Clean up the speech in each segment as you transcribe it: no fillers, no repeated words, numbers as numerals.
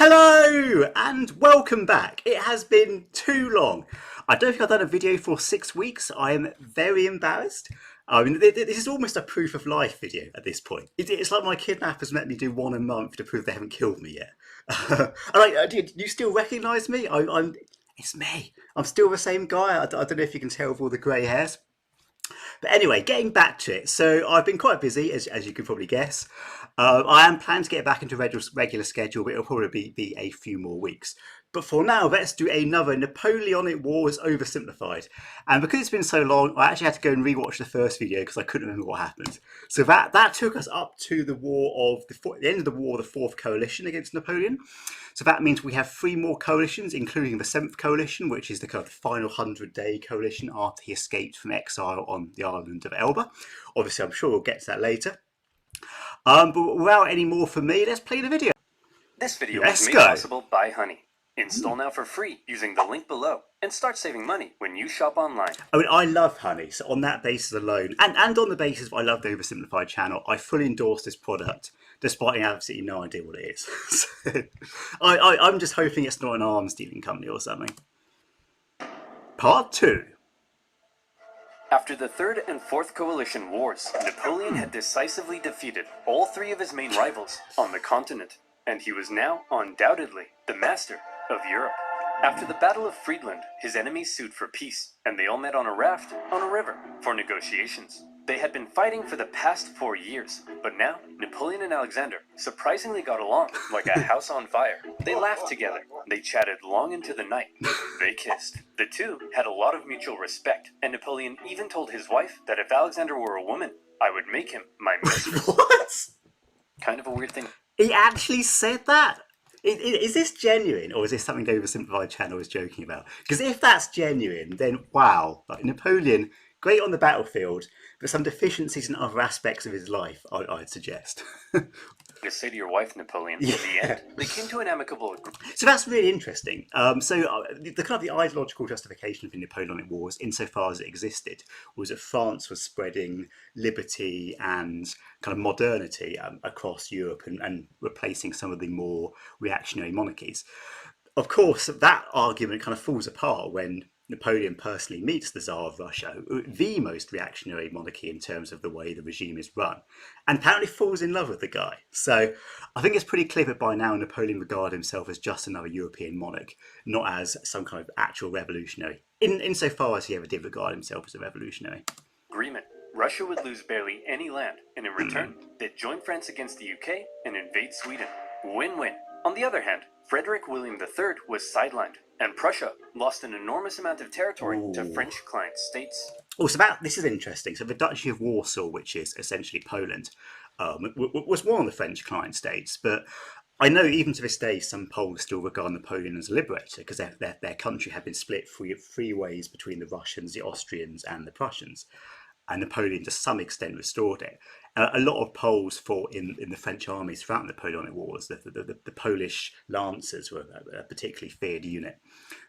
Hello and welcome back. It has been too long. I don't think I've done a video for 6 weeks. I am very embarrassed. I mean, this is almost a proof of life video at this point. It's like my kidnappers let me do one a month to prove they haven't killed me yet. Do you still recognise me? It's me. I'm still the same guy. I don't know if you can tell with all the grey hairs. But anyway, getting back to it. So I've been quite busy, as you can probably guess. I am planning to get back into regular schedule, but it'll probably be a few more weeks. But for now, let's do another Napoleonic Wars Oversimplified. And because it's been so long, I actually had to go and rewatch the first video because I couldn't remember what happened. So that took us up to the end of the war of the Fourth Coalition against Napoleon. So that means we have three more coalitions, including the Seventh Coalition, which is the kind of final 100-day coalition after he escaped from exile on the island of Elba. Obviously, I'm sure we'll get to that later. But without any more from me, let's play the video. This video was made possible by Honey. Install now for free using the link below and start saving money when you shop online. I mean, I love Honey, so on that basis alone, and on the basis I love the Oversimplified channel, I fully endorse this product, despite having absolutely no idea what it is. So, I'm just hoping it's not an arms dealing company or something. Part 2. After the Third and Fourth Coalition Wars, Napoleon had decisively defeated all three of his main rivals on the continent, and he was now undoubtedly the master of Europe. After the Battle of Friedland, his enemies sued for peace, and they all met on a raft on a river for negotiations. They had been fighting for the past 4 years, but now Napoleon and Alexander surprisingly got along like a house on fire. They laughed together, they chatted long into the night, they kissed. The two had a lot of mutual respect, and Napoleon even told his wife that if Alexander were a woman, I would make him my mistress. What? Kind of a weird thing. He actually said that? Is this genuine, or is this something the Oversimplified channel is joking about? Because if that's genuine, then wow, like Napoleon, great on the battlefield, but some deficiencies in other aspects of his life, I'd suggest. Just say to your wife, Napoleon. Yeah. In the end, they came to an amicable agreement. So that's really interesting. The kind of the ideological justification of the Napoleonic Wars, insofar as it existed, was that France was spreading liberty and kind of modernity across Europe and replacing some of the more reactionary monarchies. Of course, that argument kind of falls apart when Napoleon personally meets the Tsar of Russia, the most reactionary monarchy in terms of the way the regime is run, and apparently falls in love with the guy. So I think it's pretty clear that by now Napoleon regarded himself as just another European monarch, not as some kind of actual revolutionary, insofar as he ever did regard himself as a revolutionary. Agreement. Russia would lose barely any land, and in return, they'd join France against the UK and invade Sweden. Win-win. On the other hand, Frederick William III was sidelined, and Prussia lost an enormous amount of territory to French client states. Also, this is interesting. So the Duchy of Warsaw, which is essentially Poland, was one of the French client states. But I know even to this day, some Poles still regard Napoleon as a liberator because their country had been split three ways between the Russians, the Austrians, and the Prussians. And Napoleon, to some extent, restored it. A lot of Poles fought in the French armies throughout the Napoleonic Wars. The Polish lancers were a particularly feared unit.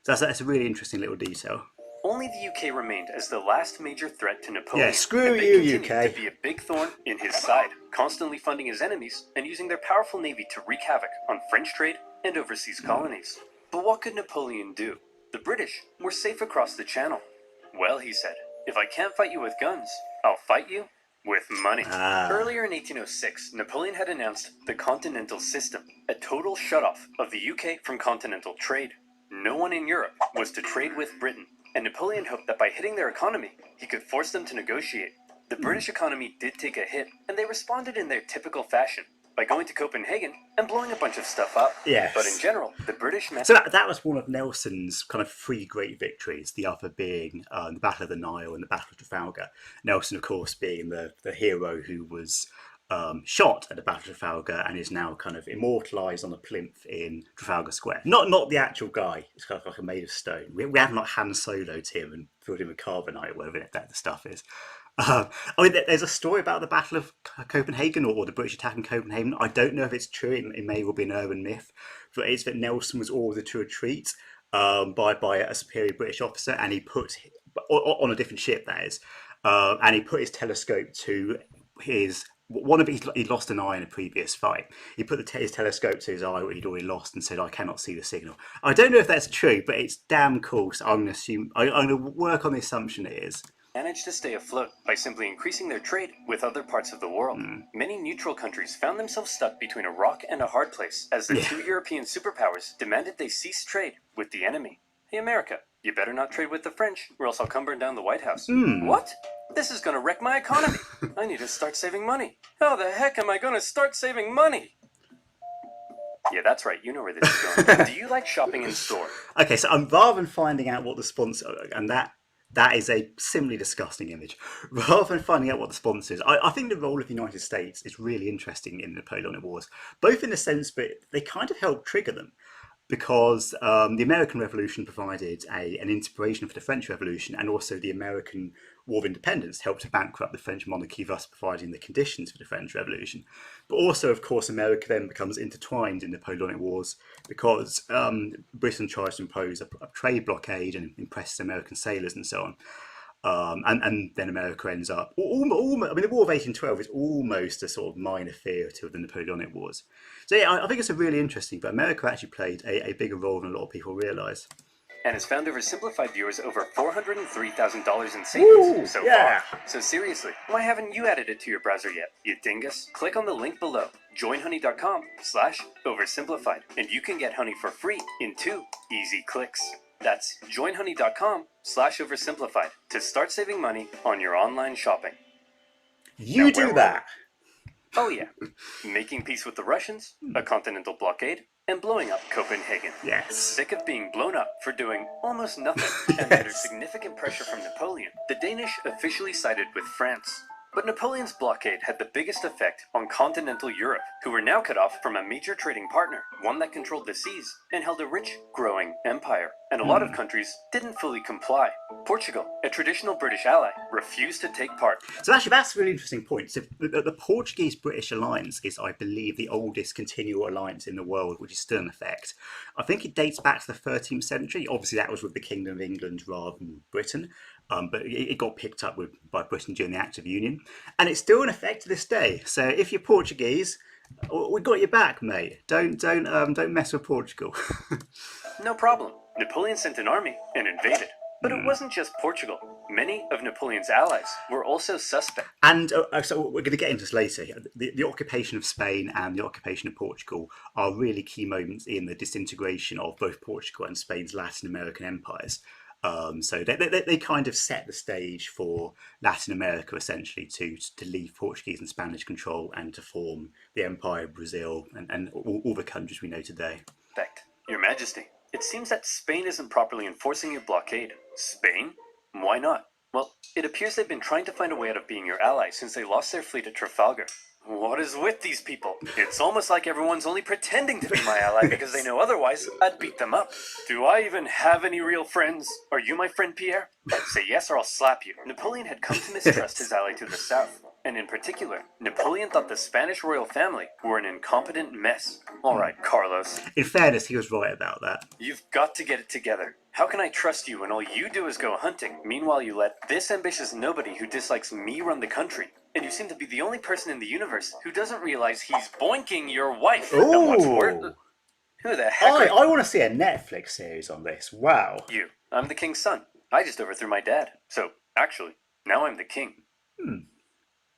So that's a really interesting little detail. Only the UK remained as the last major threat to Napoleon. Yeah, screw you, UK. To be a big thorn in his side, constantly funding his enemies and using their powerful navy to wreak havoc on French trade and overseas colonies. But what could Napoleon do? The British were safe across the channel. Well, he said, if I can't fight you with guns, I'll fight you with money. Earlier in 1806, Napoleon had announced the Continental System, a total shutoff of the UK from continental trade. No one in Europe was to trade with Britain, and Napoleon hoped that by hitting their economy, he could force them to negotiate. The British economy did take a hit, and they responded in their typical fashion, by going to Copenhagen and blowing a bunch of stuff up. Yes. But in general, the British... So that was one of Nelson's kind of three great victories, the other being the Battle of the Nile and the Battle of Trafalgar. Nelson, of course, being the hero who was shot at the Battle of Trafalgar and is now kind of immortalised on a plinth in Trafalgar Square. Not the actual guy, it's kind of like a made of stone. We haven't like Han Solo'd him and filled him with carbonite or whatever that the stuff is. I mean, there's a story about the Battle of Copenhagen or the British attack in Copenhagen. I don't know if it's true. It may well be an urban myth, but it's that Nelson was ordered to retreat by a superior British officer, and he put on a different ship, that is, and he put his telescope to his one of he'd lost an eye in a previous fight. He put his telescope to his eye, what he'd already lost, and said, "I cannot see the signal." I don't know if that's true, but it's damn cool. So I'm going to work on the assumption it is. Managed to stay afloat by simply increasing their trade with other parts of the world. Many neutral countries found themselves stuck between a rock and a hard place as the two European superpowers demanded they cease trade with the enemy. Hey, America, you better not trade with the French, or else I'll come burn down the White House. What? This is going to wreck my economy. I need to start saving money. How the heck am I going to start saving money? Yeah, that's right. You know where this is going. Do you like shopping in store? Okay, so rather than finding out what the sponsor, and that is a similarly disgusting image. Rather than finding out what the sponsor is, I think the role of the United States is really interesting in the Napoleonic Wars, both in the sense that they kind of helped trigger them. Because the American Revolution provided an inspiration for the French Revolution, and also the American War of Independence helped to bankrupt the French monarchy, thus providing the conditions for the French Revolution. But also, of course, America then becomes intertwined in the Napoleonic Wars because Britain tries to impose a trade blockade and impress American sailors and so on. And then America ends up. I mean, the War of 1812 is almost a sort of minor theatre of the Napoleonic Wars. So yeah, I think it's a really interesting. But America actually played a bigger role than a lot of people realise. And has found Oversimplified viewers over $403,000 in savings so far. So seriously, why haven't you added it to your browser yet, you dingus? Click on the link below, joinhoney.com/oversimplified, and you can get honey for free in 2 easy clicks. That's joinhoney.com/oversimplified to start saving money on your online shopping. You do that. Oh yeah. Making peace with the Russians, a continental blockade, and blowing up Copenhagen. Yes. Sick of being blown up for doing almost nothing, and under significant pressure from Napoleon, the Danish officially sided with France. But Napoleon's blockade had the biggest effect on continental Europe, who were now cut off from a major trading partner, one that controlled the seas and held a rich, growing empire. And a lot of countries didn't fully comply. Portugal, a traditional British ally, refused to take part. So actually, that's a really interesting point. So the Portuguese-British alliance is, I believe, the oldest continual alliance in the world, which is still in effect. I think it dates back to the 13th century. Obviously, that was with the Kingdom of England rather than Britain. But it got picked up by Britain during the Act of Union, and it's still in effect to this day. So if you're Portuguese, we got your back, mate. Don't mess with Portugal. No problem. Napoleon sent an army and invaded. But it wasn't just Portugal. Many of Napoleon's allies were also suspect. And so we're going to get into this later. The occupation of Spain and the occupation of Portugal are really key moments in the disintegration of both Portugal and Spain's Latin American empires. So they kind of set the stage for Latin America essentially to leave Portuguese and Spanish control and to form the Empire of Brazil and all the countries we know today. Your Majesty, it seems that Spain isn't properly enforcing your blockade. Spain? Why not? Well, it appears they've been trying to find a way out of being your ally since they lost their fleet at Trafalgar. What is with these people? It's almost like everyone's only pretending to be my ally because they know otherwise I'd beat them up. Do I even have any real friends? Are you my friend, Pierre? Say yes or I'll slap you. Napoleon had come to mistrust his ally to the south. And in particular, Napoleon thought the Spanish royal family were an incompetent mess. All right, Carlos. In fairness, he was right about that. You've got to get it together. How can I trust you when all you do is go hunting? Meanwhile, you let this ambitious nobody who dislikes me run the country. And you seem to be the only person in the universe who doesn't realize he's boinking your wife. Ooh. And what's worse, who the heck I want to see a Netflix series on this. Wow. I'm the king's son. I just overthrew my dad. So, actually, now I'm the king.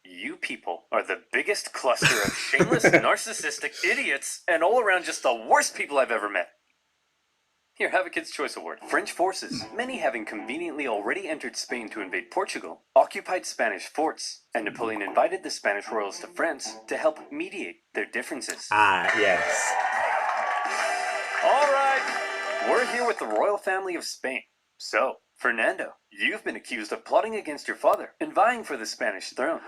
You people are the biggest cluster of shameless, narcissistic idiots and all around just the worst people I've ever met. Here, have a Kid's Choice Award. French forces, many having conveniently already entered Spain to invade Portugal, occupied Spanish forts, and Napoleon invited the Spanish royals to France to help mediate their differences. Ah, yes. All right, we're here with the royal family of Spain. So, Fernando, you've been accused of plotting against your father and vying for the Spanish throne.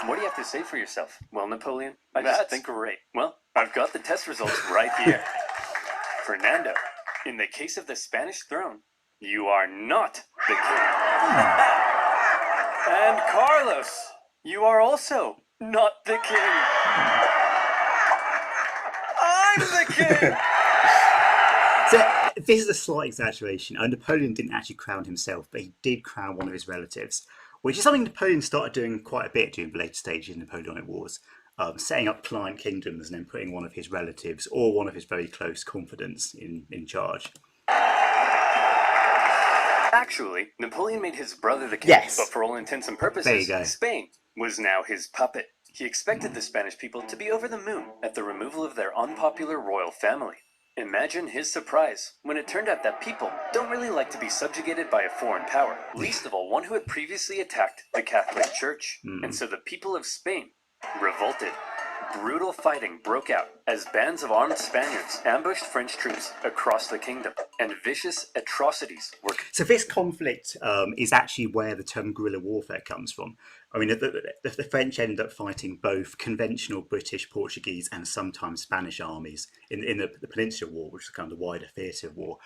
What do you have to say for yourself? Well, Napoleon, I just think great. Well, I've got the test results right here. Fernando, in the case of the Spanish throne, you are not the king. And Carlos, you are also not the king. I'm the king! So this is a slight exaggeration. Napoleon didn't actually crown himself, but he did crown one of his relatives. which is something Napoleon started doing quite a bit during the later stages of the Napoleonic Wars, setting up client kingdoms and then putting one of his relatives or one of his very close confidants in charge. Actually, Napoleon made his brother the king, Yes. but for all intents and purposes, There you go. Spain was now his puppet. He expected the Spanish people to be over the moon at the removal of their unpopular royal family. Imagine his surprise when it turned out that people don't really like to be subjugated by a foreign power, least of all one who had previously attacked the Catholic Church. And so the people of Spain revolted. Brutal fighting broke out as bands of armed Spaniards ambushed French troops across the kingdom, and vicious atrocities were... So this conflict is actually where the term guerrilla warfare comes from. I mean, the French ended up fighting both conventional British, Portuguese, and sometimes Spanish armies in the Peninsular War, which is kind of the wider theatre of war.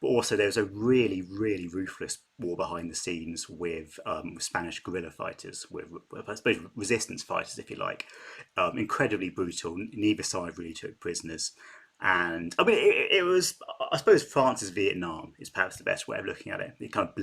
But also there was a really, really ruthless war behind the scenes with Spanish guerrilla fighters, with I suppose resistance fighters, if you like. Incredibly brutal. Neither side really took prisoners. And I mean, it was, I suppose, France's Vietnam is perhaps the best way of looking at it. It kind of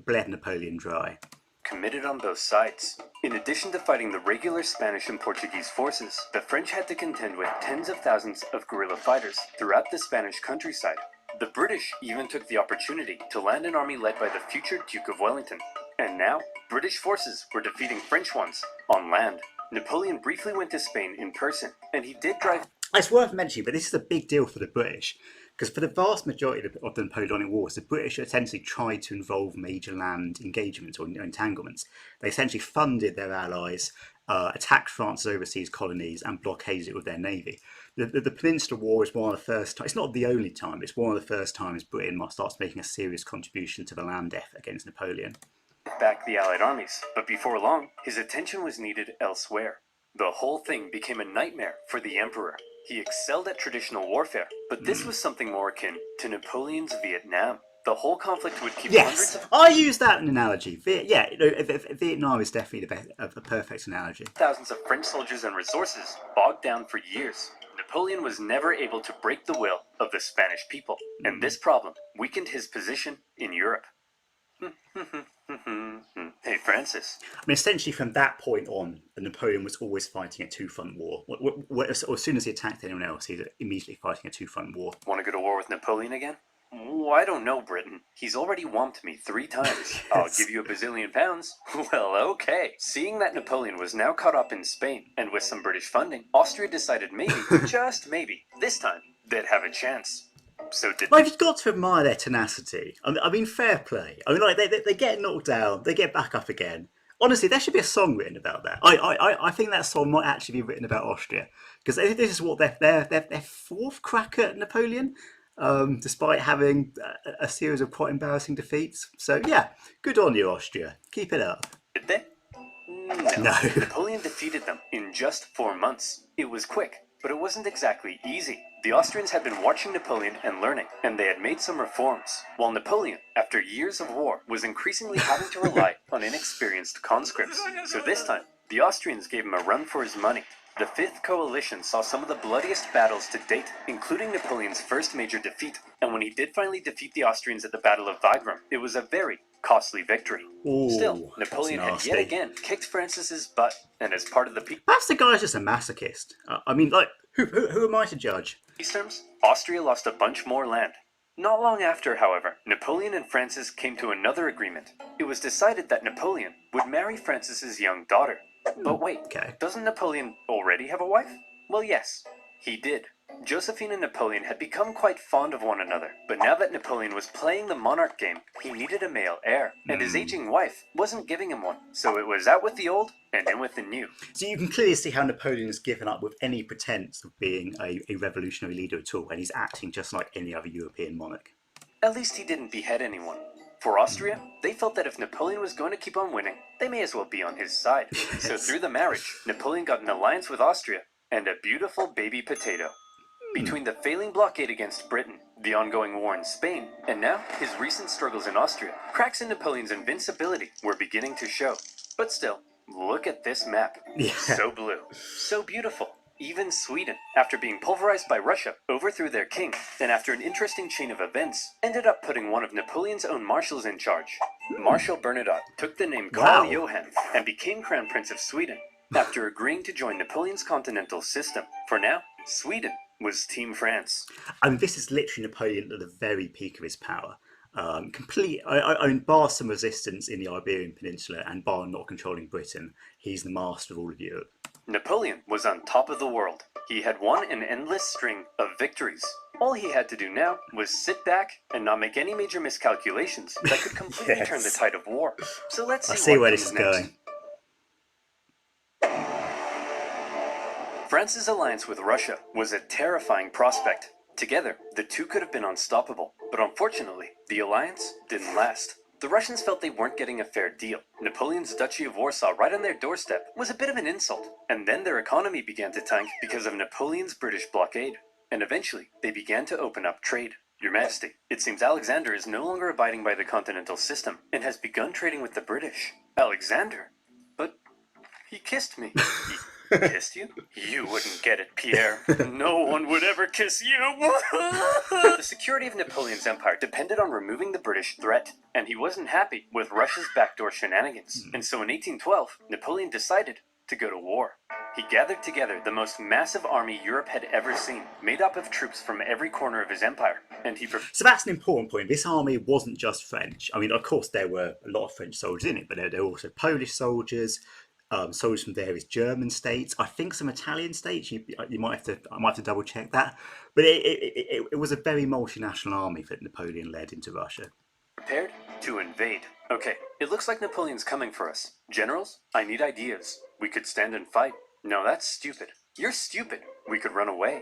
bled Napoleon dry. Committed on both sides. In addition to fighting the regular Spanish and Portuguese forces, the French had to contend with tens of thousands of guerrilla fighters throughout the Spanish countryside. The British even took the opportunity to land an army led by the future Duke of Wellington. And now, British forces were defeating French ones on land. Napoleon briefly went to Spain in person, and he did drive... It's worth mentioning, but this is a big deal for the British, because for the vast majority of the Napoleonic Wars, the British essentially tried to involve major land engagements or entanglements. They essentially funded their allies, attacked France's overseas colonies, and blockaded it with their navy. The Peninsular War is one of the first times, it's not the only time, it's one of the first times Britain starts making a serious contribution to the land effort against Napoleon. Back the Allied armies, but before long, his attention was needed elsewhere. The whole thing became a nightmare for the Emperor. He excelled at traditional warfare, but this was something more akin to Napoleon's Vietnam. The whole conflict would keep hundreds of... I use that an analogy. Vietnam is definitely a perfect analogy. Thousands of French soldiers and resources bogged down for years. Napoleon was never able to break the will of the Spanish people, and this problem weakened his position in Europe. Hey, Francis. I mean, essentially from that point on, Napoleon was always fighting a two-front war. As soon as he attacked anyone else, he was immediately fighting a two-front war. Want to go to war with Napoleon again? Oh, I don't know, Britain. He's already whomped me 3 times. Yes. I'll give you £1 billion. Well, okay. Seeing that Napoleon was now caught up in Spain, and with some British funding, Austria decided maybe, just maybe, this time, they'd have a chance. So did... Well, you've got to admire their tenacity. I mean, fair play. I mean, like they get knocked down, they get back up again. Honestly, there should be a song written about that. I think that song might actually be written about Austria, because this is what their fourth crack at Napoleon, despite having a series of quite embarrassing defeats. So yeah, good on you, Austria. Keep it up. Did they? No. Napoleon defeated them in just 4 months. It was quick, but it wasn't exactly easy. The Austrians had been watching Napoleon and learning, and they had made some reforms, while Napoleon, after years of war, was increasingly having to rely on inexperienced conscripts. So this time, the Austrians gave him a run for his money. The Fifth Coalition saw some of the bloodiest battles to date, including Napoleon's first major defeat, and when he did finally defeat the Austrians at the Battle of Wagram, it was a very costly victory. Ooh, still, Napoleon had yet again kicked Francis's butt, and as part of the peace... Perhaps the guy's just a masochist. I mean, like, who am I to judge? Peace terms, Austria lost a bunch more land. Not long after, however, Napoleon and Francis came to another agreement. It was decided that Napoleon would marry Francis's young daughter. But wait, doesn't Napoleon already have a wife? Well, yes, he did. Josephine and Napoleon had become quite fond of one another, but now that Napoleon was playing the monarch game, he needed a male heir, and his aging wife wasn't giving him one. So it was out with the old and in with the new. So you can clearly see how Napoleon has given up with any pretense of being a revolutionary leader at all, and he's acting just like any other European monarch. At least he didn't behead anyone. For Austria, they felt that if Napoleon was going to keep on winning, they may as well be on his side. Yes. So through the marriage, Napoleon got an alliance with Austria and a beautiful baby potato. Between the failing blockade against Britain, the ongoing war in Spain, and now his recent struggles in Austria, cracks in Napoleon's invincibility were beginning to show. But still, look at this map. Yeah. So blue, so beautiful. Even Sweden, after being pulverized by Russia, overthrew their king, and after an interesting chain of events, ended up putting one of Napoleon's own marshals in charge. Marshal Bernadotte took the name Karl Wow. Johann and became Crown Prince of Sweden, after agreeing to join Napoleon's continental system. For now, Sweden was Team France. I mean, this is literally Napoleon at the very peak of his power. I mean, bar some resistance in the Iberian Peninsula and bar not controlling Britain, he's the master of all of Europe. Napoleon was on top of the world. He had won an endless string of victories. All he had to do now was sit back and not make any major miscalculations that could completely Yes. turn the tide of war. So let's see, I see what where comes this is next. going. France's alliance with Russia was a terrifying prospect. Together, the two could have been unstoppable. But unfortunately, the alliance didn't last. The Russians felt they weren't getting a fair deal. Napoleon's Duchy of Warsaw right on their doorstep was a bit of an insult. And then their economy began to tank because of Napoleon's British blockade. And eventually, they began to open up trade. Your Majesty, it seems Alexander is no longer abiding by the continental system and has begun trading with the British. Alexander? But he kissed me. He kissed you? You wouldn't get it, Pierre. No one would ever kiss you. The security of Napoleon's empire depended on removing the British threat, and he wasn't happy with Russia's backdoor shenanigans. And so in 1812, Napoleon decided to go to war. He gathered together the most massive army Europe had ever seen, made up of troops from every corner of his empire, and he So that's an important point. This army wasn't just French. I mean, of course, there were a lot of French soldiers in it, but there were also Polish soldiers, soldiers from various German states. I think some Italian states. I might have to double check that. But it was a very multinational army that Napoleon led into Russia. prepared to invade. Okay, it looks like Napoleon's coming for us. Generals, I need ideas. We could stand and fight. No, that's stupid. You're stupid. We could run away.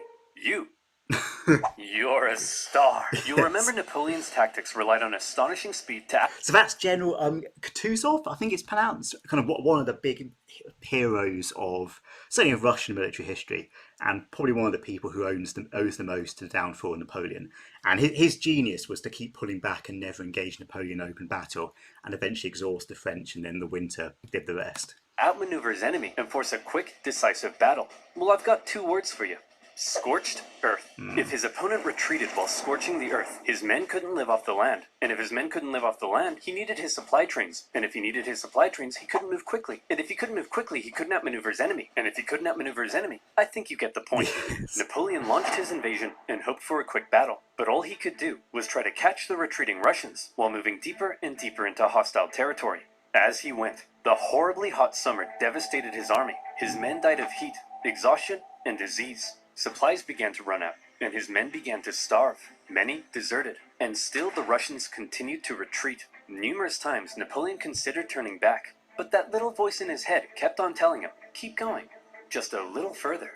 You're a star. You'll remember Napoleon's tactics relied on astonishing speed to So that's General Kutuzov, I think it's pronounced, kind of one of the big heroes of certainly of Russian military history, and probably one of the people who owes the most to the downfall of Napoleon. And his genius was to keep pulling back and never engage Napoleon in open battle, and eventually exhaust the French, and then the winter did the rest. outmaneuver his enemy and force a quick, decisive battle. Well, I've got two words for you. Scorched earth. If his opponent retreated while scorching the earth, his men couldn't live off the land. And if his men couldn't live off the land, he needed his supply trains. And if he needed his supply trains, he couldn't move quickly. And if he couldn't move quickly, he couldn't outmaneuver his enemy. And if he couldn't outmaneuver his enemy, I think you get the point. Yes. Napoleon launched his invasion and hoped for a quick battle. But all he could do was try to catch the retreating Russians while moving deeper and deeper into hostile territory. As he went, the horribly hot summer devastated his army. His men died of heat, exhaustion, and disease. Supplies began to run out, and his men began to starve. Many deserted, and still the Russians continued to retreat. Numerous times Napoleon considered turning back, but that little voice in his head kept on telling him, keep going, just a little further.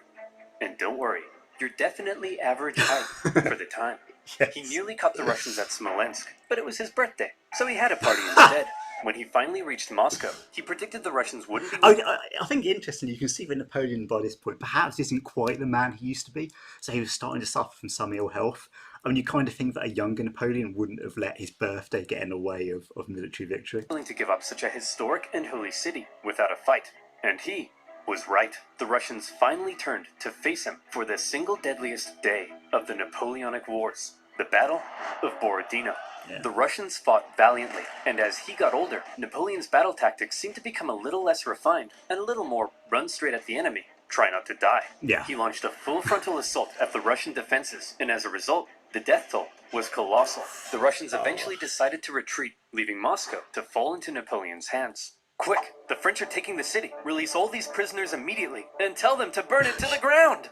And don't worry, you're definitely average height for the time. Yes. He nearly caught the Russians at Smolensk, but it was his birthday, so he had a party instead. When he finally reached Moscow, he predicted the Russians wouldn't be... I think interesting, you can see that Napoleon by this point perhaps isn't quite the man he used to be, so he was starting to suffer from some ill health. I mean, you kind of think that a younger Napoleon wouldn't have let his birthday get in the way of military victory. willing to give up such a historic and holy city without a fight. And he was right. The Russians finally turned to face him for the single deadliest day of the Napoleonic Wars, the Battle of Boradina. Yeah. The Russians fought valiantly, and as he got older, Napoleon's battle tactics seemed to become a little less refined and a little more run straight at the enemy, try not to die. Yeah. He launched a full frontal assault at the Russian defenses, and as a result, the death toll was colossal. The Russians eventually decided to retreat, leaving Moscow to fall into Napoleon's hands. Quick, the French are taking the city. Release all these prisoners immediately, and tell them to burn it to the ground!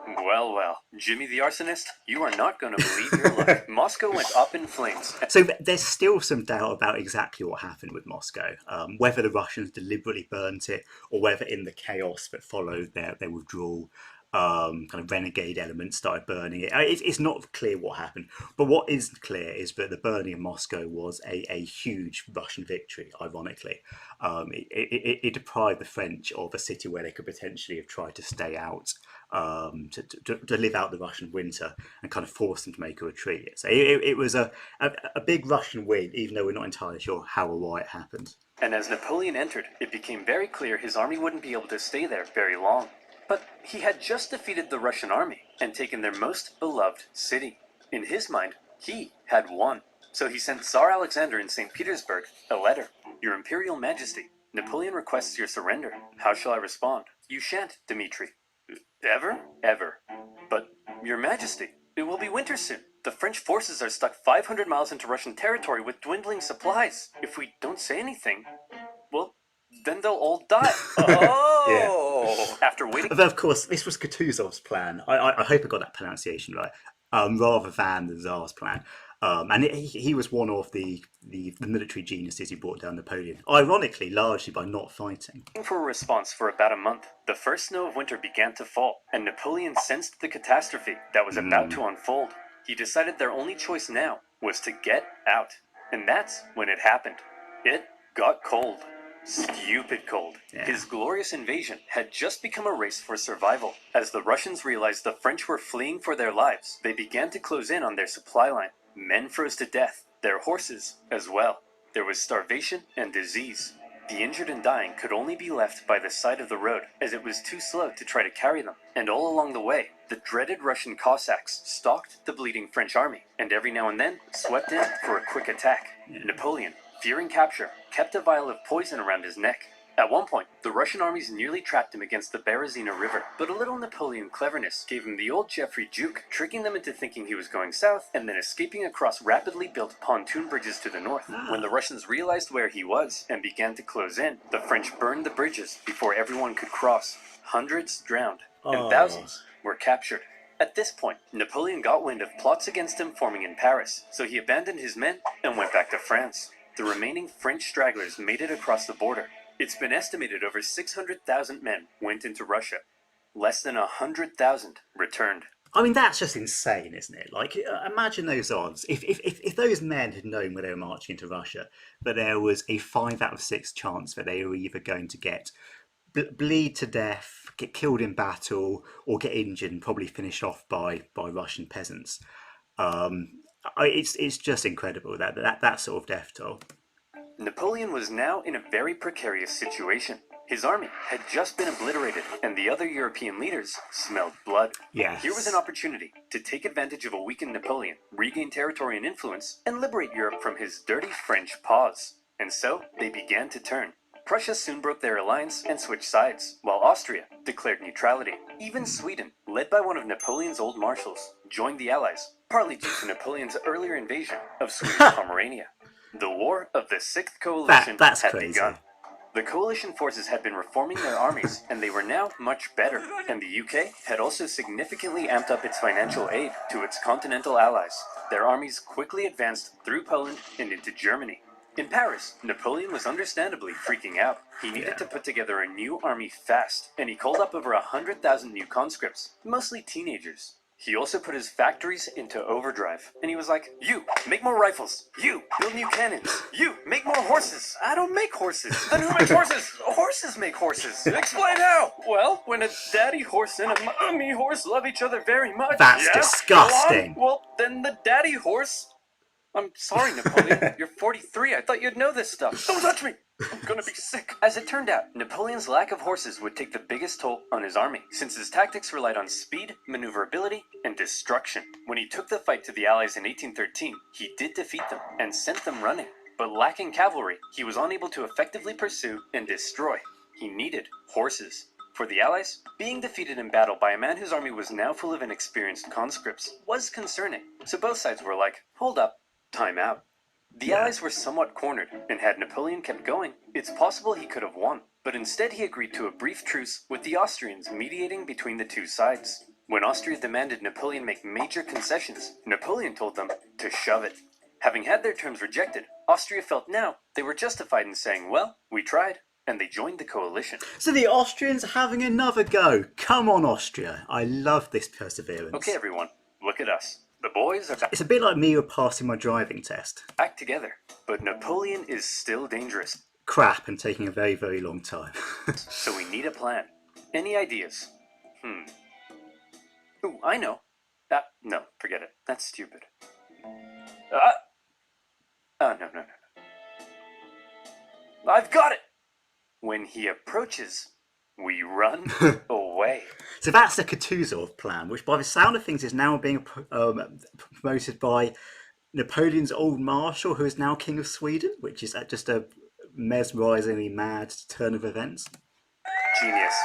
Well, well, Jimmy the Arsonist, you are not going to believe your luck. Moscow went up in flames. So there's still some doubt about exactly what happened with Moscow, whether the Russians deliberately burnt it or whether in the chaos that followed their withdrawal, kind of renegade elements started burning it. It's not clear what happened, but what is clear is that the burning of Moscow was a huge Russian victory, ironically. It deprived the French of a city where they could potentially have tried to stay out, to live out the Russian winter and kind of force them to make a retreat. So it was a big Russian win, even though we're not entirely sure how or why it happened. And as Napoleon entered, it became very clear his army wouldn't be able to stay there very long. But he had just defeated the Russian army and taken their most beloved city. In his mind, he had won. So he sent Tsar Alexander in St. Petersburg a letter. Your Imperial Majesty, Napoleon requests your surrender. How shall I respond? You shan't, Dmitri. Ever? Ever. But, Your Majesty, it will be winter soon. The French forces are stuck 500 miles into Russian territory with dwindling supplies. If we don't say anything, well, then they'll all die. Yeah. Oh! After waiting... But of course, this was Kutuzov's plan. I hope I got that pronunciation right. Rather than the Tsar's plan. And he was one of the military geniuses who brought down Napoleon. Ironically, largely by not fighting. For a response for about a month, the first snow of winter began to fall, and Napoleon sensed the catastrophe that was about to unfold. He decided their only choice now was to get out. And that's when it happened. It got cold. Stupid cold. Yeah. His glorious invasion had just become a race for survival. As the Russians realized the French were fleeing for their lives, they began to close in on their supply line. Men froze to death, their horses as well. There was starvation and disease. The injured and dying could only be left by the side of the road, as it was too slow to try to carry them. And all along the way, the dreaded Russian Cossacks stalked the bleeding French army, and every now and then swept in for a quick attack. Napoleon, fearing capture, kept a vial of poison around his neck. At one point, the Russian armies nearly trapped him against the Berezina River, but a little Napoleon cleverness gave him the old Geoffrey juke, tricking them into thinking he was going south and then escaping across rapidly built pontoon bridges to the north. When the Russians realized where he was and began to close in, the French burned the bridges before everyone could cross. Hundreds drowned, and thousands were captured. At this point, Napoleon got wind of plots against him forming in Paris, so he abandoned his men and went back to France. The remaining French stragglers made it across the border. It's been estimated over 600,000 men went into Russia. Less than 100,000 returned. I mean, that's just insane, isn't it? Like, imagine those odds. If those men had known when they were marching into Russia that there was a 5 out of 6 chance that they were either going to get bleed to death, get killed in battle, or get injured and probably finished off by Russian peasants. It's just incredible that sort of death toll. Napoleon was now in a very precarious situation. His army had just been obliterated, and the other European leaders smelled blood. Yes. Here was an opportunity to take advantage of a weakened Napoleon, regain territory and influence, and liberate Europe from his dirty French paws. And so, they began to turn. Prussia soon broke their alliance and switched sides, while Austria declared neutrality. Even Sweden, led by one of Napoleon's old marshals, joined the Allies, partly due to Napoleon's earlier invasion of Swedish Pomerania. The War of the Sixth Coalition had begun. The coalition forces had been reforming their armies, and they were now much better. And the UK had also significantly amped up its financial aid to its continental allies. Their armies quickly advanced through Poland and into Germany. In Paris, Napoleon was understandably freaking out. He needed to put together a new army fast, and he called up over 100,000 new conscripts, mostly teenagers. He also put his factories into overdrive, and he was like, you, make more rifles. You, build new cannons. You, make more horses. I don't make horses. Then who makes horses? Horses make horses. Explain how. Well, when a daddy horse and a mommy horse love each other very much. That's disgusting. Well, then the daddy horse... I'm sorry, Napoleon. You're 43. I thought you'd know this stuff. Don't touch me. I'm gonna be sick. As it turned out, Napoleon's lack of horses would take the biggest toll on his army, since his tactics relied on speed, maneuverability, and destruction. When he took the fight to the Allies in 1813, he did defeat them and sent them running. But lacking cavalry, he was unable to effectively pursue and destroy. He needed horses. For the Allies, being defeated in battle by a man whose army was now full of inexperienced conscripts was concerning. So both sides were like, hold up. Time out. The Allies were somewhat cornered, and had Napoleon kept going, it's possible he could have won. But instead he agreed to a brief truce with the Austrians mediating between the two sides. When Austria demanded Napoleon make major concessions, Napoleon told them to shove it. Having had their terms rejected, Austria felt now they were justified in saying, well, we tried, and they joined the coalition. So the Austrians are having another go. Come on, Austria. I love this perseverance. Okay, everyone, look at us. The boys are back. It's a bit like me passing my driving test. Back together, but Napoleon is still dangerous. Crap, and taking a very, very long time. So we need a plan. Any ideas? Ooh, I know. No, forget it. That's stupid. No. I've got it! When he approaches we run away. So that's the Kutuzov plan, which by the sound of things is now being promoted by Napoleon's old marshal, who is now King of Sweden, which is just a mesmerizingly mad turn of events. Genius.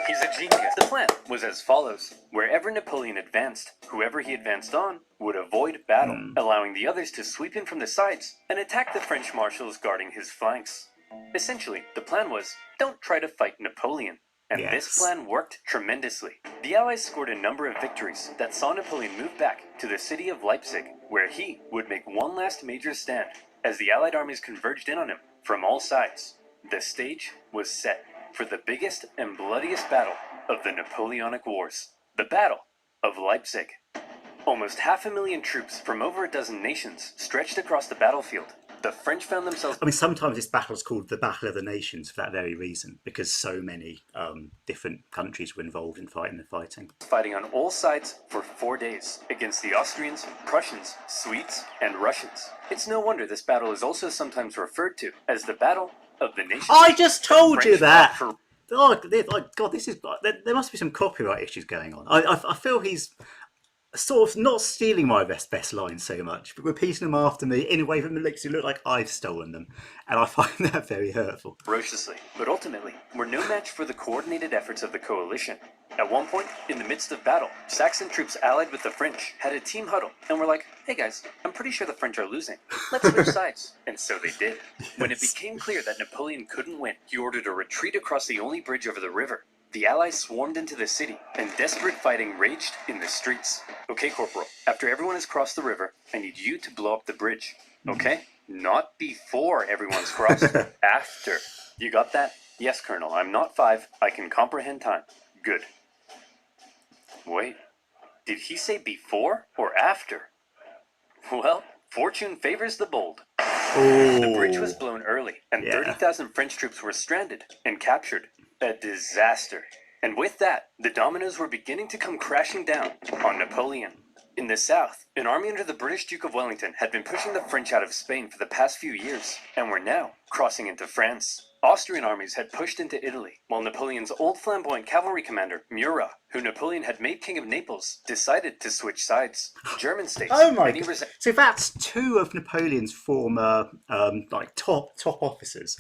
He's a genius. The plan was as follows. Wherever Napoleon advanced, whoever he advanced on would avoid battle, allowing the others to sweep in from the sides and attack the French marshals guarding his flanks. Essentially, the plan was, don't try to fight Napoleon. And this plan worked tremendously. The Allies scored a number of victories that saw Napoleon move back to the city of Leipzig, where he would make one last major stand as the Allied armies converged in on him from all sides. The stage was set for the biggest and bloodiest battle of the Napoleonic Wars, the Battle of Leipzig. Almost 500,000 troops from over a dozen nations stretched across the battlefield. The French found themselves... I mean, sometimes this battle is called the Battle of the Nations for that very reason, because so many different countries were involved in fighting on all sides for 4 days against the Austrians, Prussians, Swedes, and Russians. It's no wonder this battle is also sometimes referred to as the Battle of the Nations. I just told you that! Oh, God, this is... There must be some copyright issues going on. I feel he's sort of not stealing my best lines so much, but repeating them after me in a way that makes it look like I've stolen them. And I find that very hurtful. Ferociously, but ultimately, were no match for the coordinated efforts of the coalition. At one point, in the midst of battle, Saxon troops allied with the French had a team huddle and were like, hey guys, I'm pretty sure the French are losing. Let's switch sides. And so they did. When it became clear that Napoleon couldn't win, he ordered a retreat across the only bridge over the river. The Allies swarmed into the city, and desperate fighting raged in the streets. Okay, Corporal, after everyone has crossed the river, I need you to blow up the bridge. Okay? Not before everyone's crossed. After. You got that? Yes, Colonel, I'm not 5. I can comprehend time. Good. Wait, did he say before or after? Well, fortune favors the bold. Oh. The bridge was blown early, and 30,000 French troops were stranded and captured. A disaster. And with that, the dominoes were beginning to come crashing down on Napoleon. In the south, an army under the British Duke of Wellington had been pushing the French out of Spain for the past few years, and were now crossing into France. Austrian armies had pushed into Italy, while Napoleon's old flamboyant cavalry commander, Murat, who Napoleon had made king of Naples, decided to switch sides. German states... Oh my God. So that's 2 of Napoleon's former top officers.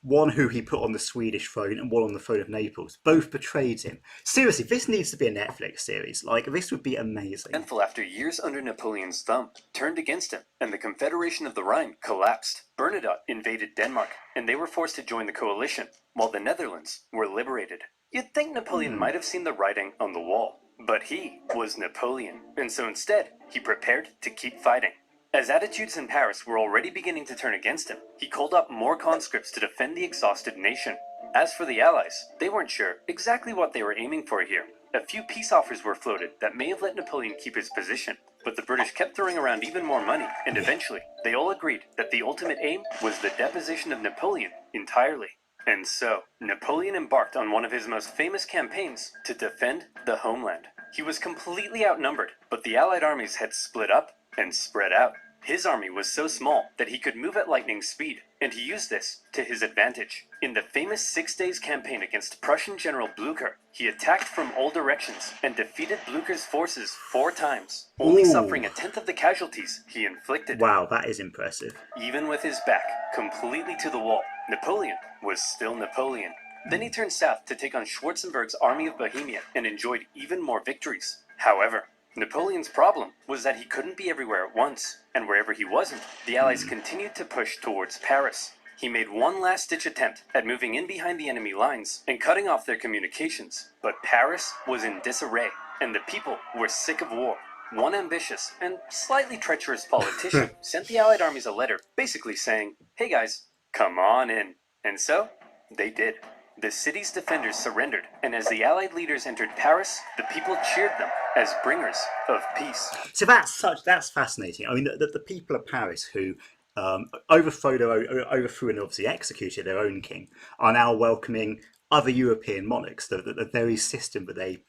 One who he put on the Swedish throne and one on the throne of Naples. Both betrayed him. Seriously, this needs to be a Netflix series. Like, this would be amazing. Handful after years under Napoleon's thumb turned against him, and the Confederation of the Rhine collapsed. Bernadotte invaded Denmark, and they were forced to join the coalition, while the Netherlands were liberated. You'd think Napoleon might have seen the writing on the wall, but he was Napoleon, and so instead, he prepared to keep fighting. As attitudes in Paris were already beginning to turn against him, he called up more conscripts to defend the exhausted nation. As for the Allies, they weren't sure exactly what they were aiming for here. A few peace offers were floated that may have let Napoleon keep his position, but the British kept throwing around even more money, and eventually, they all agreed that the ultimate aim was the deposition of Napoleon entirely. And so, Napoleon embarked on one of his most famous campaigns to defend the homeland. He was completely outnumbered, but the Allied armies had split up and spread out. His army was so small that he could move at lightning speed, and he used this to his advantage. In the famous 6 Days campaign against Prussian General Blücher, he attacked from all directions and defeated Blücher's forces 4 times, only suffering 1/10 of the casualties he inflicted. Wow, that is impressive. Even with his back completely to the wall, Napoleon was still Napoleon. Then he turned south to take on Schwarzenberg's army of Bohemia and enjoyed even more victories. However, Napoleon's problem was that he couldn't be everywhere at once, and wherever he wasn't, the Allies continued to push towards Paris. He made one last-ditch attempt at moving in behind the enemy lines and cutting off their communications, but Paris was in disarray, and the people were sick of war. One ambitious and slightly treacherous politician sent the Allied armies a letter basically saying, hey guys, come on in. And so, they did. The city's defenders surrendered, and as the Allied leaders entered Paris, the people cheered them as bringers of peace. So that's fascinating. I mean, the people of Paris who overthrew and obviously executed their own king are now welcoming other European monarchs, the very system that they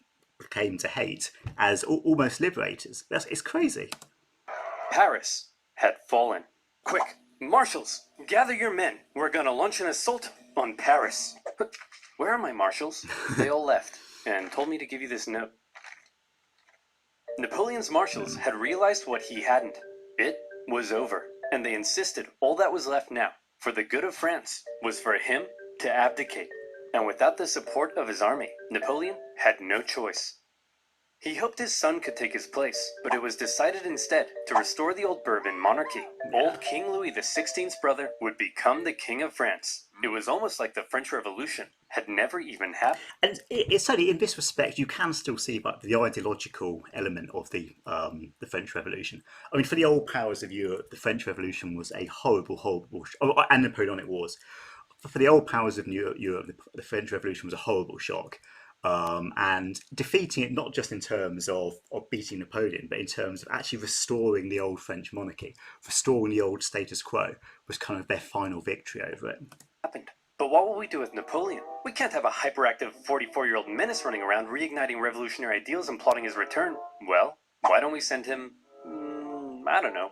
came to hate, as almost liberators. It's crazy. Paris had fallen. Quick, marshals, gather your men. We're gonna launch an assault on Paris. Where are my marshals? They all left, and told me to give you this note. Napoleon's marshals had realized what he hadn't. It was over, and they insisted all that was left now, for the good of France, was for him to abdicate. And without the support of his army, Napoleon had no choice. He hoped his son could take his place, but it was decided instead to restore the old Bourbon monarchy. Old King Louis XVI's brother would become the King of France. It was almost like the French Revolution had never even happened. And it's certainly in this respect, you can still see like the ideological element of the French Revolution. I mean, for the old powers of Europe, the French Revolution was a horrible, and Napoleonic Wars. For the old powers of Europe, the French Revolution was a horrible shock. And defeating it not just in terms of beating Napoleon, but in terms of actually restoring the old French monarchy, restoring the old status quo, was kind of their final victory over it. But what will we do with Napoleon? We can't have a hyperactive 44-year-old menace running around reigniting revolutionary ideals and plotting his return. Well, why don't we send him, I don't know.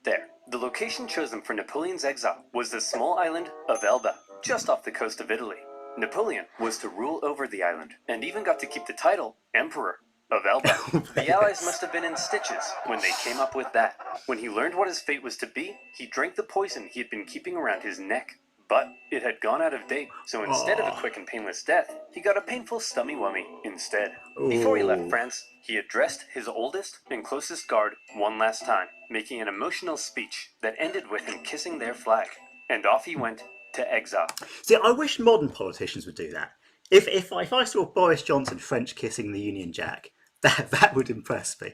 There. The location chosen for Napoleon's exile was the small island of Elba, just off the coast of Italy. Napoleon was to rule over the island, and even got to keep the title Emperor of Elba. The Allies must have been in stitches when they came up with that. When he learned what his fate was to be, he drank the poison he had been keeping around his neck. But it had gone out of date, so instead of a quick and painless death, he got a painful stummy-wummy instead. Before he left France, he addressed his oldest and closest guard one last time, making an emotional speech that ended with him kissing their flag. And off he went to exile. See, I wish modern politicians would do that. If I saw Boris Johnson French kissing the Union Jack, that would impress me.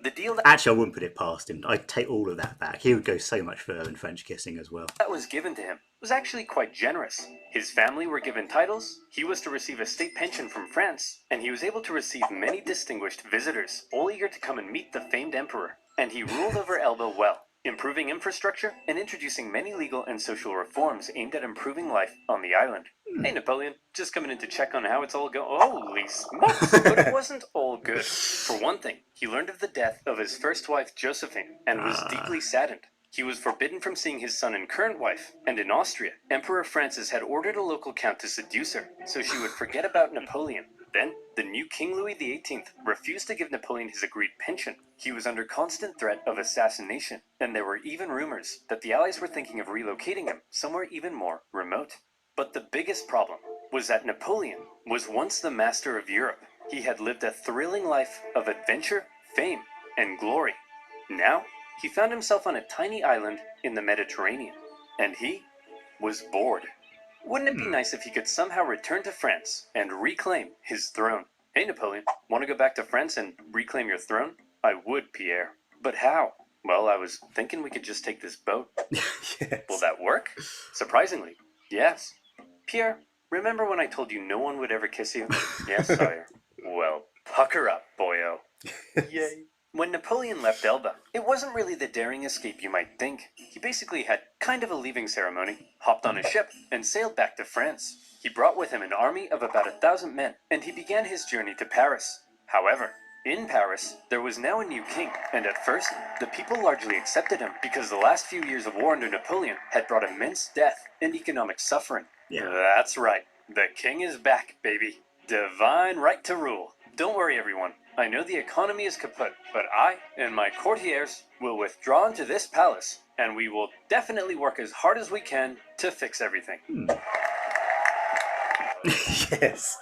The deal Actually, I wouldn't put it past him. I'd take all of that back. He would go so much further in French kissing as well. that was given to him was actually quite generous. His family were given titles, he was to receive a state pension from France, and he was able to receive many distinguished visitors, all eager to come and meet the famed emperor. And he ruled over Elba well, improving infrastructure and introducing many legal and social reforms aimed at improving life on the island. Hey Napoleon, just coming in to check on how it's all going. Holy smokes! But it wasn't all good. For one thing, he learned of the death of his first wife Josephine and was deeply saddened. He was forbidden from seeing his son and current wife, and in Austria, Emperor Francis had ordered a local count to seduce her, so she would forget about Napoleon. Then, the new King Louis XVIII refused to give Napoleon his agreed pension. He was under constant threat of assassination, and there were even rumors that the Allies were thinking of relocating him somewhere even more remote. But the biggest problem was that Napoleon was once the master of Europe. He had lived a thrilling life of adventure, fame, and glory. Now, he found himself on a tiny island in the Mediterranean, and he was bored. Wouldn't it be nice if he could somehow return to France and reclaim his throne? Hey Napoleon, want to go back to France and reclaim your throne? I would, Pierre. But how? Well, I was thinking we could just take this boat. Yes. Will that work? Surprisingly, yes. Pierre, remember when I told you no one would ever kiss you? Yes, sire. Well, pucker up, boyo. Yay. When Napoleon left Elba, it wasn't really the daring escape you might think. He basically had kind of a leaving ceremony, hopped on a ship, and sailed back to France. He brought with him an army of about 1,000 men, and he began his journey to Paris. However, in Paris, there was now a new king, and at first, the people largely accepted him because the last few years of war under Napoleon had brought immense death and economic suffering. Yeah. That's right. The king is back, baby. Divine right to rule. Don't worry, everyone. I know the economy is kaput, but I and my courtiers will withdraw into this palace, and we will definitely work as hard as we can to fix everything. Yes.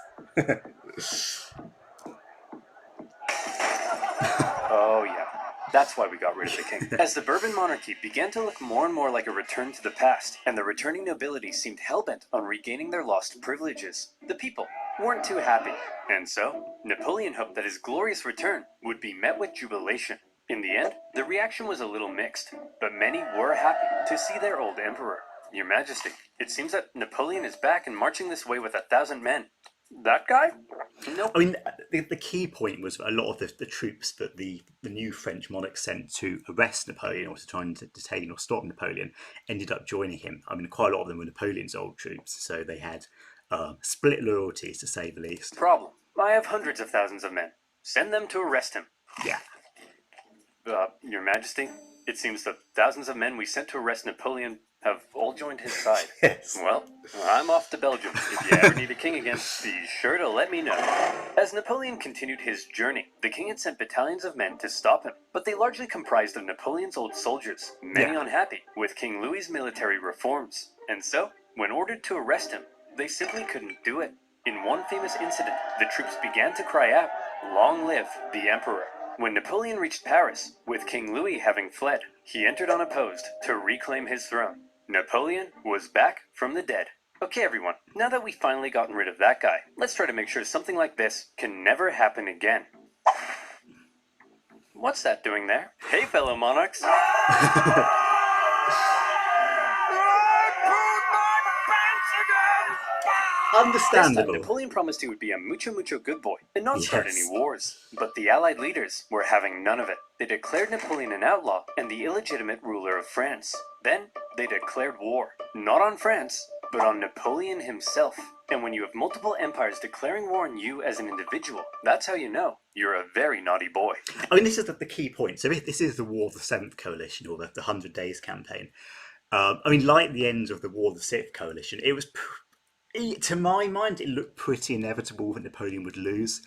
Oh yeah, that's why we got rid of the king. As the Bourbon monarchy began to look more and more like a return to the past, and the returning nobility seemed hellbent on regaining their lost privileges, the people weren't too happy. And so, Napoleon hoped that his glorious return would be met with jubilation. In the end, the reaction was a little mixed, but many were happy to see their old emperor. Your Majesty, it seems that Napoleon is back and marching this way with 1,000 men. That guy? Nope. I mean, the key point was a lot of the troops that the new French monarch sent to arrest Napoleon or to try and detain or stop Napoleon ended up joining him. I mean, quite a lot of them were Napoleon's old troops, so they had split loyalties, to say the least. Problem. I have hundreds of thousands of men. Send them to arrest him. Yeah. Your Majesty, it seems the thousands of men we sent to arrest Napoleon have all joined his side. Yes. Well, I'm off to Belgium. If you ever need a king again, be sure to let me know. As Napoleon continued his journey, the king had sent battalions of men to stop him, but they largely comprised of Napoleon's old soldiers, many unhappy with King Louis's military reforms. And so, when ordered to arrest him, they simply couldn't do it. In one famous incident, the troops began to cry out, "Long live the Emperor." When Napoleon reached Paris, with King Louis having fled, he entered unopposed to reclaim his throne. Napoleon was back from the dead. Okay, everyone, now that we've finally gotten rid of that guy, let's try to make sure something like this can never happen again. What's that doing there? Hey, fellow monarchs. This time, Understandable. Napoleon promised he would be a mucho good boy and not start any Yes. wars. But the Allied leaders were having none of it. They declared Napoleon an outlaw and the illegitimate ruler of France. Then, they declared war. Not on France, but on Napoleon himself. And when you have multiple empires declaring war on you as an individual, that's how you know you're a very naughty boy. I mean, this is the key point. So this is the War of the Seventh Coalition, or the 100 Days campaign. I mean, like the end of the War of the Sixth Coalition, it was, to my mind, it looked pretty inevitable that Napoleon would lose.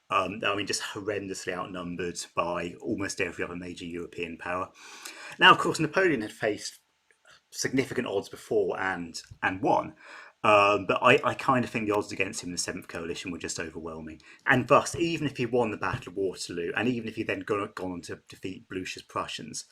I mean, just horrendously outnumbered by almost every other major European power. Now, of course, Napoleon had faced significant odds before and won. But I kind of think the odds against him in the Seventh Coalition were just overwhelming. And thus, even if he won the Battle of Waterloo, and even if he then gone on to defeat Blucher's Prussians,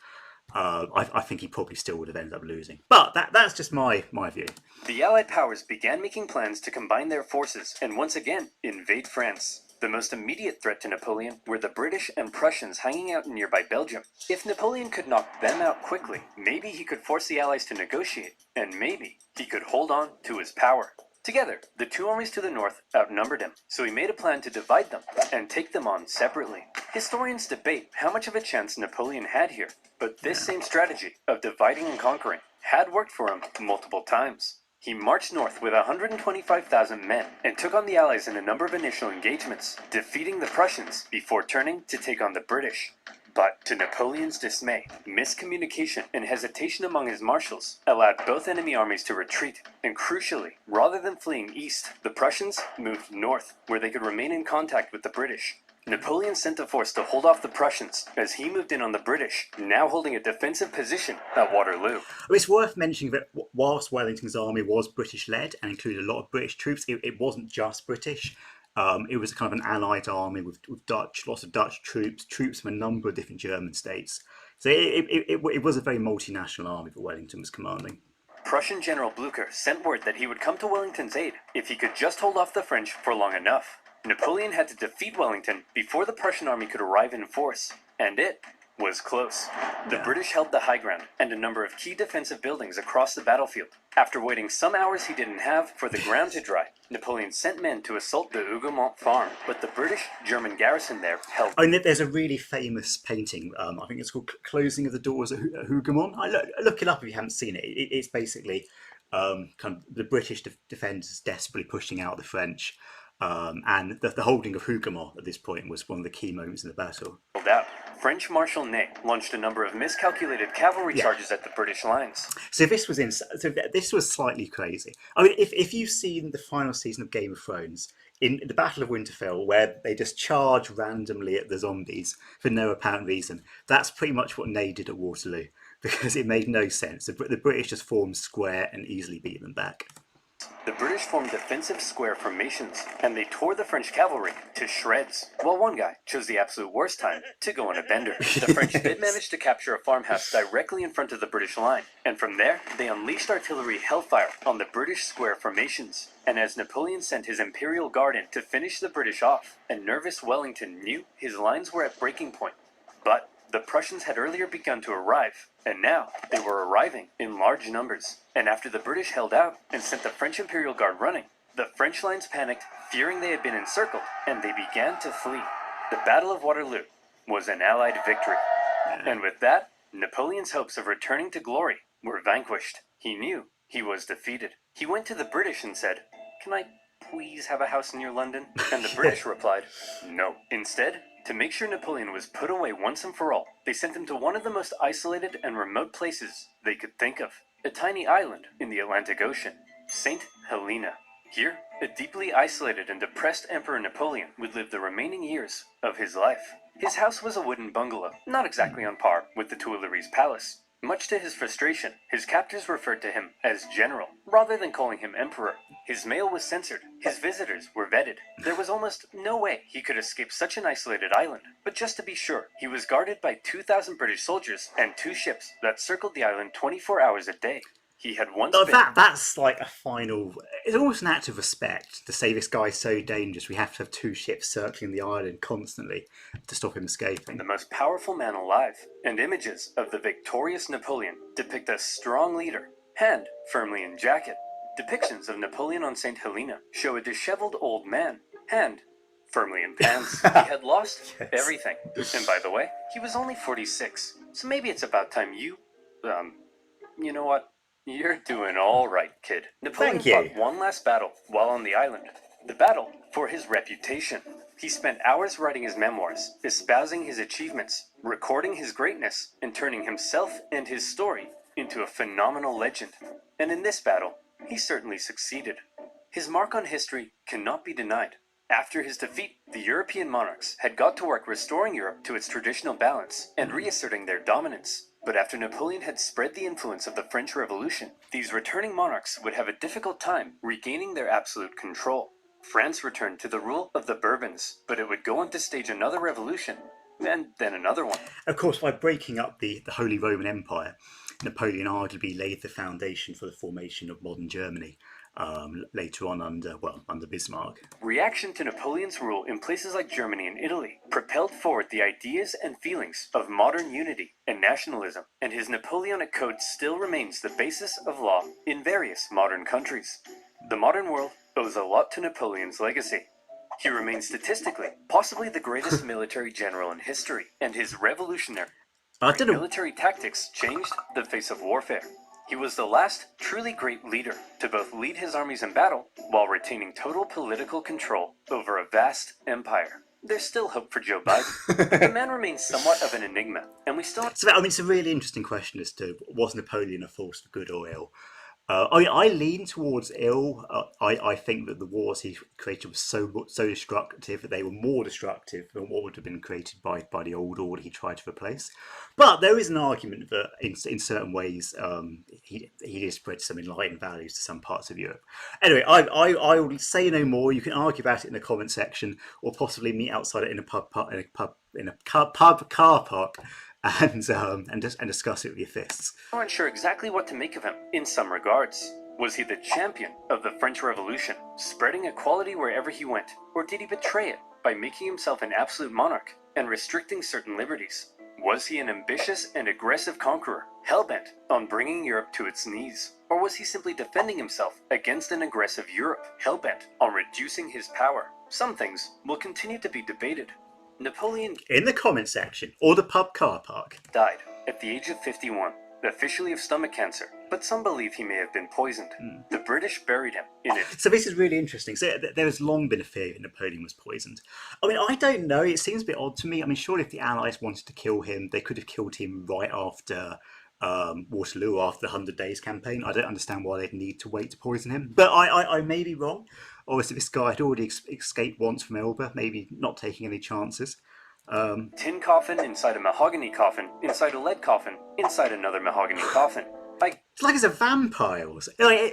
I think he probably still would have ended up losing. But that's just my view. The Allied powers began making plans to combine their forces and once again invade France. The most immediate threat to Napoleon were the British and Prussians hanging out in nearby Belgium. If Napoleon could knock them out quickly, maybe he could force the Allies to negotiate, and maybe he could hold on to his power. Together, the two armies to the north outnumbered him, so he made a plan to divide them and take them on separately. Historians debate how much of a chance Napoleon had here, but this same strategy of dividing and conquering had worked for him multiple times. He marched north with 125,000 men and took on the Allies in a number of initial engagements, defeating the Prussians before turning to take on the British. But to Napoleon's dismay, miscommunication and hesitation among his marshals allowed both enemy armies to retreat, and crucially, rather than fleeing east, the Prussians moved north, where they could remain in contact with the British. Napoleon sent a force to hold off the Prussians as he moved in on the British, now holding a defensive position at Waterloo. It's worth mentioning that whilst Wellington's army was British-led and included a lot of British troops, it wasn't just British. It was kind of an allied army with lots of Dutch troops from a number of different German states. So it was a very multinational army that Wellington was commanding. Prussian General Blücher sent word that he would come to Wellington's aid if he could just hold off the French for long enough. Napoleon had to defeat Wellington before the Prussian army could arrive in force, and it was close. The British held the high ground and a number of key defensive buildings across the battlefield. After waiting some hours he didn't have for the ground to dry, Napoleon sent men to assault the Hougoumont farm, but the British-German garrison there held. I mean, there's a really famous painting. I think it's called "Closing of the Doors at Hougoumont." Look it up if you haven't seen it. It's basically kind of the British defenders desperately pushing out the French. And the holding of Hougoumont at this point was one of the key moments in the battle. Out. French Marshal Ney launched a number of miscalculated cavalry charges at the British lines. So this was slightly crazy. I mean, if you've seen the final season of Game of Thrones, in the Battle of Winterfell, where they just charge randomly at the zombies for no apparent reason, that's pretty much what Ney did at Waterloo, because it made no sense. The British just formed square and easily beat them back. The British formed defensive square formations, and they tore the French cavalry to shreds, while one guy chose the absolute worst time to go on a bender. The French did manage to capture a farmhouse directly in front of the British line, and from there, they unleashed artillery hellfire on the British square formations. And as Napoleon sent his Imperial Guard in to finish the British off, a nervous Wellington knew his lines were at breaking point. But the Prussians had earlier begun to arrive, and now they were arriving in large numbers. And after the British held out and sent the French Imperial Guard running, the French lines panicked, fearing they had been encircled, and they began to flee. The Battle of Waterloo was an Allied victory. And with that, Napoleon's hopes of returning to glory were vanquished. He knew he was defeated. He went to the British and said, "Can I please have a house near London?" And the British replied, "No." Instead, to make sure Napoleon was put away once and for all, they sent him to one of the most isolated and remote places they could think of. a tiny island in the Atlantic Ocean, St Helena. Here, a deeply isolated and depressed Emperor Napoleon would live the remaining years of his life. His house was a wooden bungalow, not exactly on par with the Tuileries Palace. Much to his frustration, his captors referred to him as General, rather than calling him Emperor. His mail was censored, his visitors were vetted. There was almost no way he could escape such an isolated island. But just to be sure, he was guarded by 2,000 British soldiers and 2 ships that circled the island 24 hours a day. He had once been... That's like a final... It's almost an act of respect to say this guy's so dangerous we have to have 2 ships circling the island constantly to stop him escaping. The most powerful man alive, and images of the victorious Napoleon depict a strong leader, hand firmly in jacket. Depictions of Napoleon on St Helena show a disheveled old man, hand firmly in pants. He had lost everything. And by the way, he was only 46, so maybe it's about time you know what? You're doing all right, kid. Napoleon fought one last battle while on the island. The battle for his reputation. He spent hours writing his memoirs, espousing his achievements, recording his greatness, and turning himself and his story into a phenomenal legend. And in this battle, he certainly succeeded. His mark on history cannot be denied. After his defeat, the European monarchs had got to work restoring Europe to its traditional balance and reasserting their dominance. But after Napoleon had spread the influence of the French Revolution, these returning monarchs would have a difficult time regaining their absolute control. France returned to the rule of the Bourbons, but it would go on to stage another revolution, and then another one. Of course, by breaking up the Holy Roman Empire, Napoleon arguably laid the foundation for the formation of modern Germany. Later on under Bismarck. Reaction to Napoleon's rule in places like Germany and Italy propelled forward the ideas and feelings of modern unity and nationalism, and his Napoleonic Code still remains the basis of law in various modern countries. The modern world owes a lot to Napoleon's legacy. He remains statistically possibly the greatest military general in history, and his revolutionary military tactics changed the face of warfare. He was the last truly great leader to both lead his armies in battle while retaining total political control over a vast empire. There's still hope for Joe Biden, but the man remains somewhat of an enigma, and we still... So, I mean, it's a really interesting question as to, was Napoleon a force for good or ill? I lean towards ill. I think that the wars he created were so destructive that they were more destructive than what would have been created by the old order he tried to replace. But there is an argument that in certain ways he did spread some enlightened values to some parts of Europe. Anyway, I will say no more. You can argue about it in the comment section, or possibly meet outside it in a pub car park. And discuss it with your fists. We aren't sure exactly what to make of him in some regards. Was he the champion of the French Revolution, spreading equality wherever he went, or did he betray it by making himself an absolute monarch and restricting certain liberties? Was he an ambitious and aggressive conqueror, hell-bent on bringing Europe to its knees? Or was he simply defending himself against an aggressive Europe, hell-bent on reducing his power? Some things will continue to be debated. Napoleon, in the comment section or the pub car park, died at the age of 51, officially of stomach cancer, but some believe he may have been poisoned. The British buried him in it. So this is really interesting. So there has long been a theory that Napoleon was poisoned. I mean, I don't know. It seems a bit odd to me. I mean, surely if the Allies wanted to kill him, they could have killed him right after Waterloo, after the 100 Days campaign. I don't understand why they'd need to wait to poison him. But I may be wrong. Obviously, this guy had already escaped once from Elba, maybe not taking any chances. Tin coffin inside a mahogany coffin, inside a lead coffin, inside another mahogany coffin. It's like it's a vampire. Like,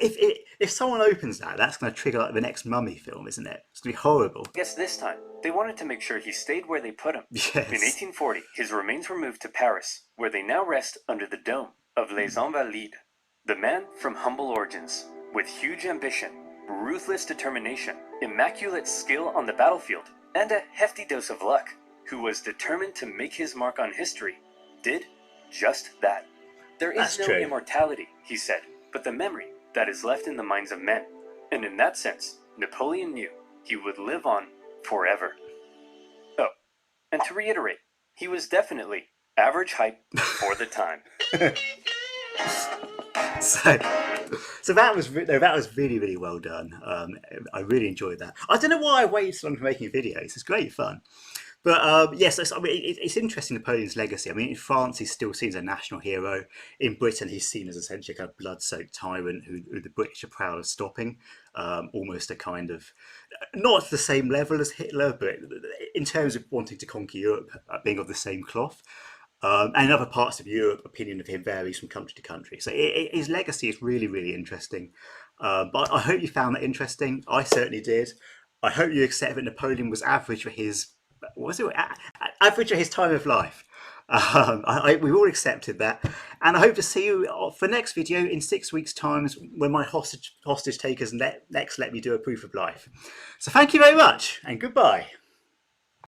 if someone opens that, that's going to trigger like the next Mummy film, isn't it? It's going to be horrible. I guess this time, they wanted to make sure he stayed where they put him. Yes. In 1840, his remains were moved to Paris, where they now rest under the dome of Les Invalides. The man from humble origins, with huge ambition, ruthless determination, immaculate skill on the battlefield, and a hefty dose of luck, who was determined to make his mark on history, did just that. There is no immortality, he said, but the memory that is left in the minds of men. And in that sense, Napoleon knew he would live on forever. Oh, and to reiterate, he was definitely average height for the time. So that was really, really well done. I really enjoyed that. I don't know why I waited so long for making videos. It's great fun. But yes, I mean, it's interesting, Napoleon's legacy. I mean, in France, he's still seen as a national hero. In Britain, he's seen as essentially a kind of blood-soaked tyrant who the British are proud of stopping. Almost a kind of, not at the same level as Hitler, but in terms of wanting to conquer Europe, being of the same cloth. And in other parts of Europe, opinion of him varies from country to country. So his legacy is really, really interesting. But I hope you found that interesting. I certainly did. I hope you accept that Napoleon was average for his, what was it, average for his time of life. We all accepted that, and I hope to see you for next video in 6 weeks' time when my hostage takers next let me do a proof of life. So thank you very much, and goodbye.